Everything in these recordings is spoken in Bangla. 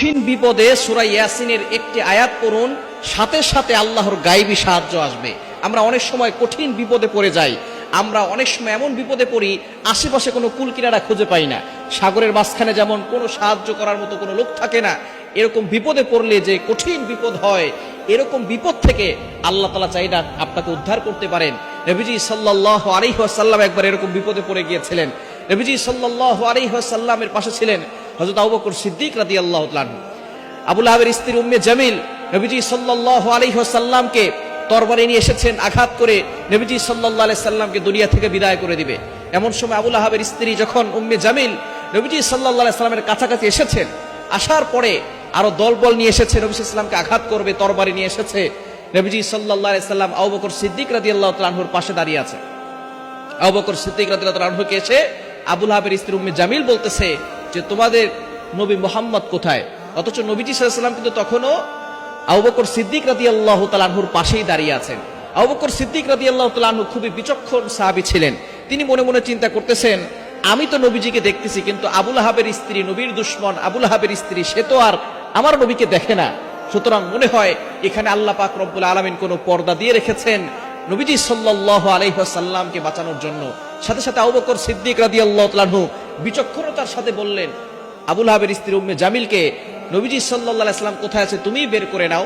কঠিন বিপদে সূরা ইয়াসিনের একটি আয়াত পড়ুন, সাথে সাথে আল্লাহর গায়েবী সাহায্য আসবে। আমরা অনেক সময় কঠিন বিপদে পড়ে যাই, আমরা অনেক সময় এমন বিপদে পড়ি আশেপাশে কোনো কুল কিনারা খুঁজে পাই না। সাগরের মাঝখানে যেমন কোনো সাহায্য করার মতো কোনো লোক থাকে না, এরকম বিপদে পড়লে যে কঠিন বিপদ হয়, এরকম বিপদ থেকে আল্লাহ তাআলা চাইলে আপনাকে উদ্ধার করতে পারেন। নবীজি সাল্লাল্লাহু আলাইহি ওয়াসাল্লাম একবার এরকম বিপদে পড়ে গিয়েছিলেন। নবীজি সাল্লাল্লাহু আলাইহি ওয়াসাল্লামের পাশে ছিলেন হযরত আবু বকর সিদ্দিক রাদিয়াল্লাহু তাআলা আনহু। আবু লাহাবের স্ত্রী উম্মে জামিল নবীজি সাল্লাল্লাহু আলাইহি ওয়াসাল্লামকে তরবারি নিয়ে এসেছেন, আঘাত করে নবীজি সাল্লাল্লাহু আলাইহি সাল্লামকে দুনিয়া থেকে বিদায় করে দিবে। এমন সময় আবু লাহাবের স্ত্রী যখন উম্মে জামিল নবীজি সাল্লাল্লাহু আলাইহি সাল্লামের কাছাকাছি এসেছেন, আসার পরে আরো দলবল নিয়ে এসেছে, নবী সাল্লাল্লাহু আলাইহি সাল্লামকে আঘাত করবে, তরবারি নিয়ে এসেছে। নবীজি সাল্লাল্লাহু আলাইহি সাল্লাম আবু বকর সিদ্দিক রাদিয়াল্লাহু তাআলা আনহুর পাশে দাঁড়িয়ে আছে। আবু বকর সিদ্দিক রাদিয়াল্লাহু তাআলা আনহুকে এসে আবু লাহাবের স্ত্রী উম্মে জামিল বলতেছে যে তোমাদের নবী মুহাম্মদ কোথায়? অথচ নবীজি সাল্লাল্লাহু আলাইহি সাল্লাম কিন্তু তখনও আবু বকর সিদ্দিক রাদিয়াল্লাহু তাআলা আনহুর পাশেই দাঁড়িয়ে আছেন। আবু বকর সিদ্দিক রাদিয়াল্লাহু তাআলা আনহু খুবই বিচক্ষণ সাহাবী ছিলেন। তিনি মনে মনে চিন্তা করতেছেন, আমি তো নবীজিকে দেখতেছি, কিন্তু আবু লাহাবের স্ত্রী, নবীর দুশমন আবু লাহাবের স্ত্রী, সে তো আর আমার নবীকে দেখে না। সুতরাং মনে হয় এখানে আল্লাহ পাক রব্বুল আলামিন কোনো পর্দা দিয়ে রেখেছেন নবীজি সাল্লাল্লাহু আলাইহি ওয়াসাল্লামকে বাঁচানোর জন্য। সাথে সাথে আবু বকর সিদ্দিক রাদিয়াল্লাহু তাআলা আনহু বিচক্ষণতার সাথে বললেন আবু লাহাবের স্ত্রী উম্মে জামিলকে, নবীজি সাল্লাল্লাহু আলাইহি সাল্লাম কোথায় আছে তুমি বের করে নাও,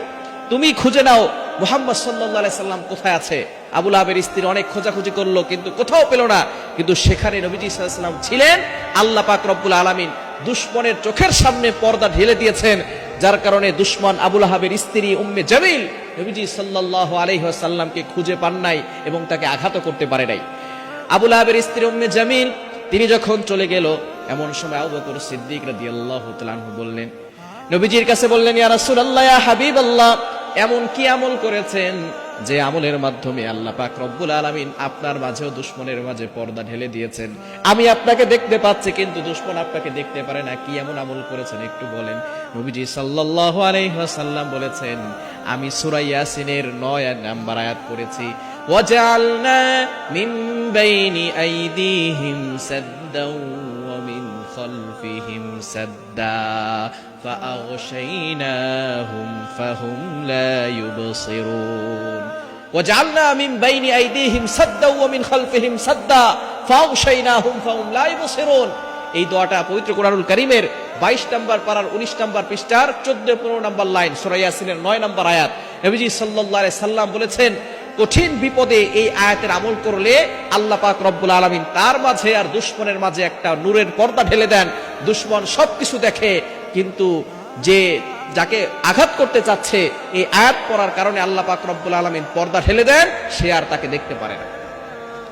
তুমি খুঁজে নাও মুহাম্মদ সাল্লাল্লাহু আলাইহি সাল্লাম কোথায় আছে। আবু লাহাবের স্ত্রী অনেক খোঁজাখুঁজি করলো, কিন্তু কোথাও পেল না। কিন্তু সেখানে নবীজি সাল্লাল্লাহু আলাইহি সাল্লাম ছিলেন। আল্লাহ পাক রব্বুল আলামিন দুশমনের চোখের সামনে পর্দা ঢেলে দিয়েছেন, যার কারণে দুশমন আবু লাহাবের স্ত্রী উম্মে জামিল নবীজি সাল্লাল্লাহু আলাইহি ওয়াসাল্লামকে খুঁজে পান নাই এবং তাকে আঘাত করতে পারে নাই। আবু লাহাবের স্ত্রী উম্মে জামিল তিনি যখন চলে গেল, এমন সময় আবু বকর সিদ্দিক রাদিয়াল্লাহু তাআলা আনহু বললেন, নবীজির কাছে বললেন, ইয়া রাসূলুল্লাহ, ইয়া হাবিবাল্লাহ, এমন কি আমল করেছেন যে আমলের মাধ্যমে আল্লাহ পাক রব্বুল আলামিন আপনার মাঝেও দুশমনের মাঝে পর্দা ঢেলে দিয়েছেন? আমি আপনাকে দেখতে পাচ্ছি, কিন্তু দুশমন আপনাকে দেখতে পারে না। কি এমন আমল করেছেন একটু বলেন। নবীজি সাল্লাল্লাহু আলাইহি ওয়াসাল্লাম বলেছেন, আমি সূরা ইয়াসিনের 9 নম্বর আয়াত পড়েছি, ওয়াজআলনা মিন বাইনি আইদিহিম সাদ্দাও ওয়া মিন খালফিহিম সাদ্দা فأغشيناهم فهم لا يبصرون وجعلنا من بين أيديهم سدا ومن خلفهم سدا فأغشيناهم فهم لا يبصرون। এই দোয়াটা পবিত্র কোরআনুল কারীমের 22 নম্বর পারার 19 নম্বর পৃষ্ঠার 14-15 নম্বর লাইন, সূরা ইয়াসিনের 9 নম্বর আয়াত। নবীজি সাল্লাল্লাহু আলাইহি সাল্লাম বলেছেন, কঠিন বিপদে এই আয়াতের আমল করলে আল্লাহ পাক রব্বুল আলামিন তার মাঝে আর দুশমনের মাঝে একটা নূরের পর্দা ঢেলে দেন। দুশমন সবকিছু দেখে, কিন্তু যে যাকে আঘাত করতে চাচ্ছে এই আয়াত পড়ার কারণে আল্লাহ পাক রব্বুল আলামিন পর্দা ঢেলে দেন, সে আর তাকে দেখতে পারে না।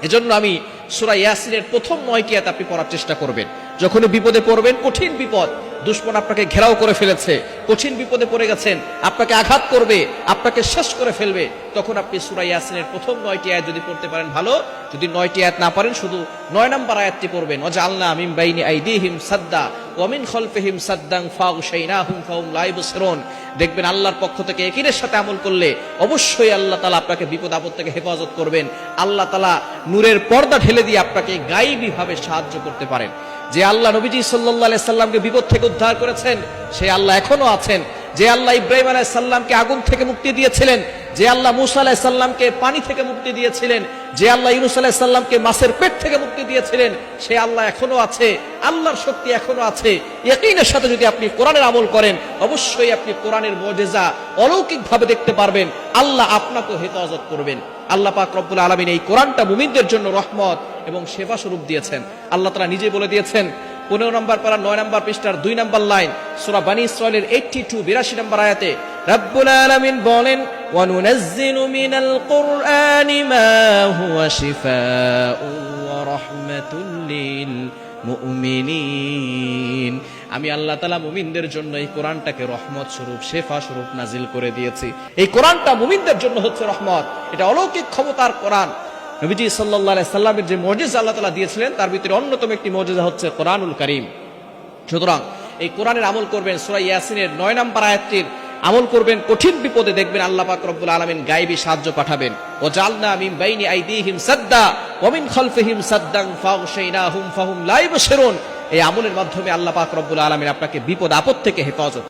এজন্য আমি সূরা ইয়াসিনের প্রথম 9টি আয়াত আপনি পড়ার চেষ্টা করবেন। যখনই বিপদে পড়বেন, কঠিন বিপদ, দুশমন আপনাকে ঘেরাও করে ফেলেছে, কঠিন বিপদে পড়ে গেছেন, আপনাকে আঘাত করবে, আপনাকে শেষ করে ফেলবে, তখন আপনি সূরা ইয়াসিনের প্রথম 9টি আয়াত যদি পড়তে পারেন ভালো। যদি 9টি আয়াত না পারেন, শুধু 9 নম্বর আয়াতটি পড়বেন, ওয়াজআলনা মিন বাইনি আইদিহিম সাদ্দা ওয়া মিন খালফিহিম সাদ্দান ফাগশাইনাহুম ফাহুম লা ইবসিরুন। দেখবেন আল্লাহর পক্ষ থেকে একিনের সাথে আমল করলে অবশ্যই আল্লাহ তাআলা আপনাকে বিপদ আপদ থেকে হেফাজত করবেন। আল্লাহ তাআলা নূরের পর্দা ঢেলে দিয়ে আপনাকে গায়বী ভাবে সাহায্য করতে পারেন। যে আল্লাহ নবীজি সাল্লাল্লাহু আলাইহি সাল্লামকে বিপদ থেকে উদ্ধার করেছেন, সেই আল্লাহ এখনো আছেন। যে আল্লাহ ইব্রাহিম আলাইহিস সালামকে আগুন থেকে মুক্তি দিয়েছিলেন, যে আল্লাহ মূসা আলাইহিস সালামকে পানি থেকে মুক্তি দিয়েছিলেন, যে আল্লাহ ইউনূস আলাইহিস সালামকে মাছের পেট থেকে মুক্তি দিয়েছিলেন, সেই আল্লাহ এখনো আছে। আল্লাহর শক্তি এখনো আছে। ইয়াকিনের সাথে যদি আপনি কোরআনের আমল করেন, অবশ্যই আপনি কোরআনের মুজিজা অলৌকিকভাবে দেখতে পারবেন। আল্লাহ আপনাকে হেফাজত করবেন। আল্লাহ পাক রব্বুল আলামিন এই কোরআনটা মুমিনদের জন্য রহমত এবং সেবা স্বরূপ দিয়েছেন। আল্লাহ তাআলা নিজে বলে দিয়েছেন 15 নম্বর পারা 9 নম্বর পৃষ্ঠার 2 নম্বর লাইন, সূরা বনী ইসরাঈলের 82 নম্বর আয়াতে রব্বুল আলামিন বলেন, ওয়া নুনাজ্জিলু মিনাল কুরআনি মা হুয়া শিফাউন ওয়া রাহমাতুল লিল মুমিনিন। আমি আল্লাহ তাআলা মুমিনদের জন্য এই কোরআনটাকে রহমত স্বরূপ, শেফা স্বরূপ নাজিল করে দিয়েছি। এই কোরআনটা মুমিনদের জন্য হচ্ছে রহমত। এটা অলৌকিক ক্ষমতার কোরআন। নবীজি সাল্লাল্লাহু আলাইহি সাল্লামের যে মুজিজা আল্লাহ তাআলা দিয়েছিলেন, তার ভিতরে অন্যতম একটি মুজিজা হচ্ছে কোরআনুল কারীম। সুতরাং এই কোরআনের আমল করবেন। সূরা ইয়াসিনের 9 নম্বর আয়াতটির আমল করবেন। কঠিন বিপদে দেখবেন আল্লাহ পাক রব্বুল আলামিন গায়বী সাহায্য পাঠাবেন। ওয়াজআলনা মিন বাইনি আইদিহিম সাদ্দা ওয়া মিন খালফিহিম সাদ্দান ফাগশাইনাহুম ফাহুম লা ইবসিরুন। এই আমলের মাধ্যমে আল্লাহ পাক রব্বুল আলামিন আপনাকে বিপদ আপদ থেকে হেফাজত